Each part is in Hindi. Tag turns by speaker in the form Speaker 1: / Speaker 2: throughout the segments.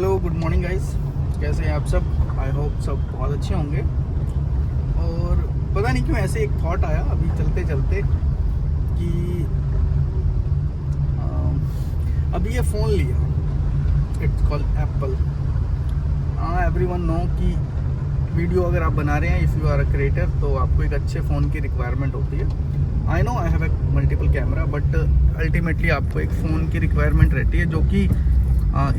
Speaker 1: हेलो गुड मॉर्निंग गाइस, कैसे हैं आप सब। आई होप सब बहुत अच्छे होंगे। और पता नहीं क्यों ऐसे एक थॉट आया अभी चलते चलते कि अभी ये फ़ोन लिया, it's called Apple. Everyone know कि वीडियो अगर आप बना रहे हैं, if you are a creator, तो आपको एक अच्छे फ़ोन की रिक्वायरमेंट होती है। I know I have a multiple camera, but ultimately आपको एक फ़ोन की रिक्वायरमेंट रहती है जो कि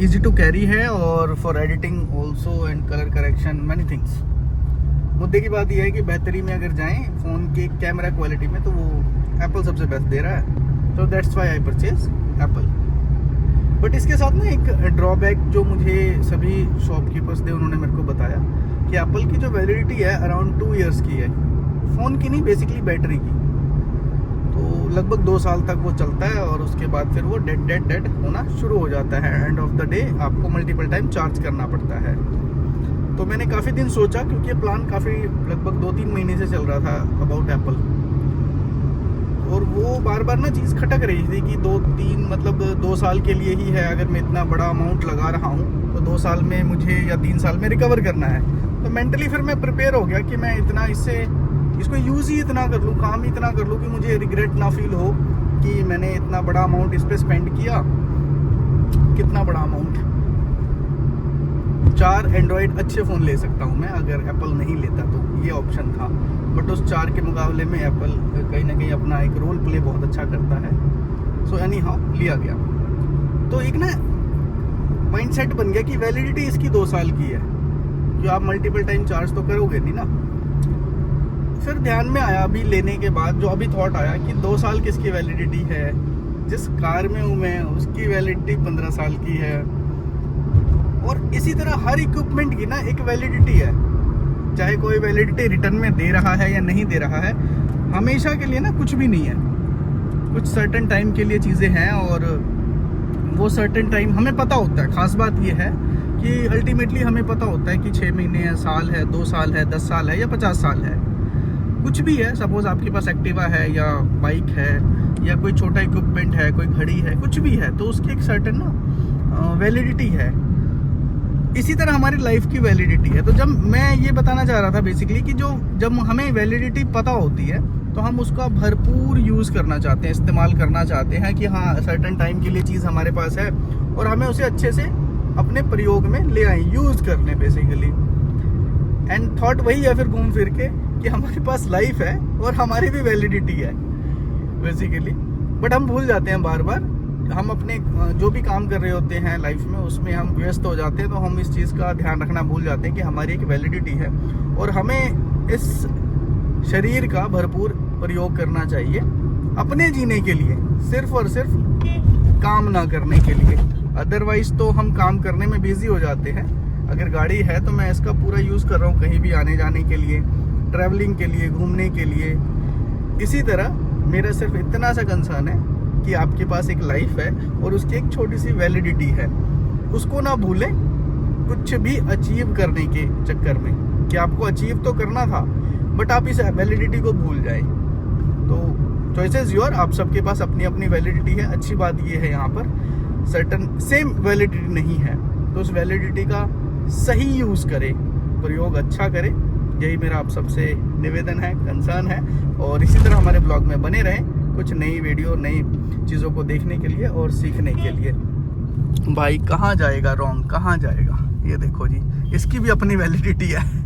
Speaker 1: ईजी टू कैरी है और for editing also and colour correction many things. मुद्दे की बात यह है कि बेहतरी में अगर जाएं फ़ोन के कैमरा क्वालिटी में, तो वो एप्पल सबसे बेस्ट दे रहा है, तो that's why I purchase Apple. But इसके साथ ना एक ड्रॉबैक जो मुझे सभी शॉपकीपर्स थे उन्होंने मेरे को बताया कि एप्पल की जो वैलिडिटी है अराउंड 2 ईयर्स की है, फ़ोन की नहीं, बेसिकली बैटरी की। तो लगभग 2 साल तक वो चलता है और उसके बाद फिर वो डेड होना शुरू हो जाता है। एंड ऑफ द डे आपको मल्टीपल टाइम चार्ज करना पड़ता है। तो मैंने काफ़ी दिन सोचा, क्योंकि ये प्लान काफ़ी लगभग 2-3 महीने से चल रहा था अबाउट एप्पल, और वो बार बार ना चीज़ खटक रही थी कि 2 साल के लिए ही है। अगर मैं इतना बड़ा अमाउंट लगा रहा हूँ तो 2 साल में मुझे या 3 साल में रिकवर करना है। तो मेंटली फिर मैं प्रिपेयर हो गया कि मैं इतना इसको यूज़ ही इतना कर लूँ, काम ही इतना कर लूँ कि मुझे रिग्रेट ना फील हो कि मैंने इतना बड़ा अमाउंट इस पर स्पेंड किया। कितना बड़ा अमाउंट, 4 एंड्रॉयड अच्छे फ़ोन ले सकता हूँ मैं अगर एप्पल नहीं लेता, तो ये ऑप्शन था। बट उस 4 के मुकाबले में एप्पल कहीं ना कहीं अपना एक रोल प्ले बहुत अच्छा करता है। सो एनी हाउ लिया गया। तो एक ना माइंड सेट बन गया कि वैलिडिटी इसकी 2 साल की है, जो आप मल्टीपल टाइम चार्ज तो करोगे नहीं ना। फिर ध्यान में आया अभी लेने के बाद, जो अभी थॉट आया कि 2 साल किसकी वैलिडिटी है। जिस कार में हूँ मैं उसकी वैलिडिटी 15 साल की है। और इसी तरह हर इक्विपमेंट की ना एक वैलिडिटी है, चाहे कोई वैलिडिटी रिटर्न में दे रहा है या नहीं दे रहा है। हमेशा के लिए ना कुछ भी नहीं है, कुछ सर्टेन टाइम के लिए चीज़ें हैं, और वो सर्टेन टाइम हमें पता होता है। खास बात ये है कि अल्टीमेटली हमें पता होता है कि 6 महीने है, साल है, 2 साल है, 10 साल है या 50 साल है, कुछ भी है। सपोज आपके पास एक्टिवा है या बाइक है या कोई छोटा इक्विपमेंट है, कोई घड़ी है, कुछ भी है, तो उसकी एक सर्टेन ना वैलिडिटी है। इसी तरह हमारी लाइफ की वैलिडिटी है। तो जब मैं ये बताना चाह रहा था बेसिकली कि जब हमें वैलिडिटी पता होती है तो हम उसका भरपूर यूज़ करना चाहते हैं, इस्तेमाल करना चाहते हैं कि हाँ सर्टेन टाइम के लिए चीज़ हमारे पास है और हमें उसे अच्छे से अपने प्रयोग में ले आए, यूज़ करने बेसिकली। एंड थॉट वही है फिर घूम फिर के कि हमारे पास लाइफ है और हमारी भी वैलिडिटी है बेसिकली। बट हम भूल जाते हैं बार बार, हम अपने जो भी काम कर रहे होते हैं लाइफ में उसमें हम व्यस्त हो जाते हैं, तो हम इस चीज़ का ध्यान रखना भूल जाते हैं कि हमारी एक वैलिडिटी है और हमें इस शरीर का भरपूर प्रयोग करना चाहिए अपने जीने के लिए, सिर्फ और सिर्फ काम ना करने के लिए। अदरवाइज तो हम काम करने में बिजी हो जाते हैं। अगर गाड़ी है तो मैं इसका पूरा यूज़ कर रहा हूँ कहीं भी आने जाने के लिए, ट्रैवलिंग के लिए, घूमने के लिए। इसी तरह मेरा सिर्फ इतना सा कंसर्न है कि आपके पास एक लाइफ है और उसकी एक छोटी सी वैलिडिटी है। उसको ना भूलें कुछ भी अचीव करने के चक्कर में, कि आपको अचीव तो करना था बट आप इस वैलिडिटी को भूल जाएं। तो चॉइसेस योर, आप सबके पास अपनी अपनी वैलिडिटी है। अच्छी बात ये है यहाँ पर सर्टन सेम वैलिडिटी नहीं है, तो उस वैलिडिटी का सही यूज़ करें, प्रयोग अच्छा करें। यही मेरा आप सबसे निवेदन है, कंसर्न है। और इसी तरह हमारे ब्लॉग में बने रहें, कुछ नई वीडियो, नई चीज़ों को देखने के लिए और सीखने के लिए। भाई कहाँ जाएगा रॉन्ग, कहाँ जाएगा, ये देखो जी, इसकी भी अपनी वैलिडिटी है।